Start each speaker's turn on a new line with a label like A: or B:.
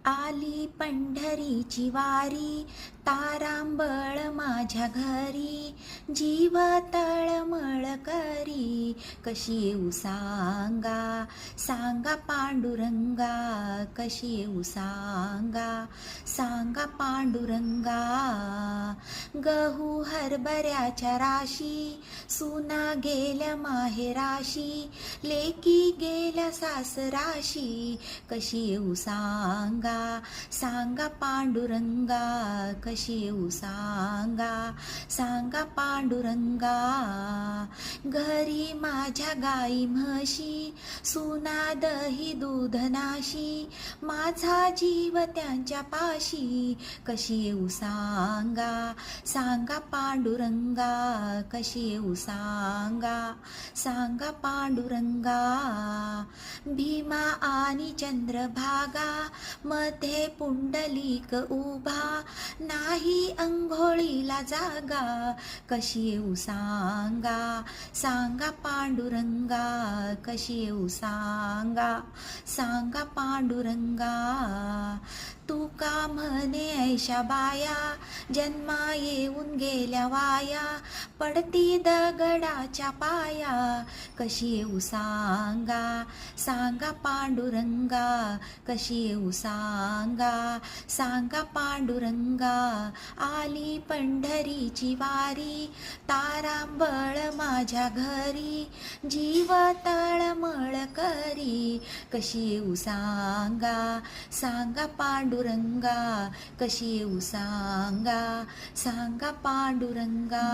A: आली पंढरीची वारी, तारांबळ माझ्या घरी, जीव तळमळ करी, कशी येऊ सांगा, सांगा पांडुरंगा, कशी येऊ सांगा, सांगा पांडुरंगा. गहू हरभऱ्याच्या राशी, सुना गेल्या माहेराशी, लेकी गेल्या सासराशी, कशी येऊ सांगा, सांगा पांडुरंगा, कशी येऊ सांगा, सांगा पांडुरंगा. घरी माझ्या गाई म्हशी, सुना दही दूध नाशी, माझा जीव त्यांच्या पाशी, कशी येऊ सांगा, सांगा पांडुरंगा, कशी येऊ सांगा, सांगा पांडुरंगा. भीमा आणि चंद्रभागा, मध्ये पुंडलिक उभा, नाही अंघोळीला जागा, कशी येऊ सांगा, सांगा पांडुरंगा, कशी येऊ सांगा, सांगा पांडुरंगा. तू का म्हणे ऐशा बाया, जन्मा येऊन गेल्या वाया, पडती दगडाच्या पाया, कशी येऊ सांगा, सांगा पांडुरंगा, कशी येऊ सांगा, सांगा पांडुरंगा. आली पंढरीची वारी, तारांबळ माझ्या घरी, जीव तळमळ करी, कशी येऊ सांगा, सांगा पांडुरंगा, कशी येऊ सांगा, सांगा पांडुरंगा.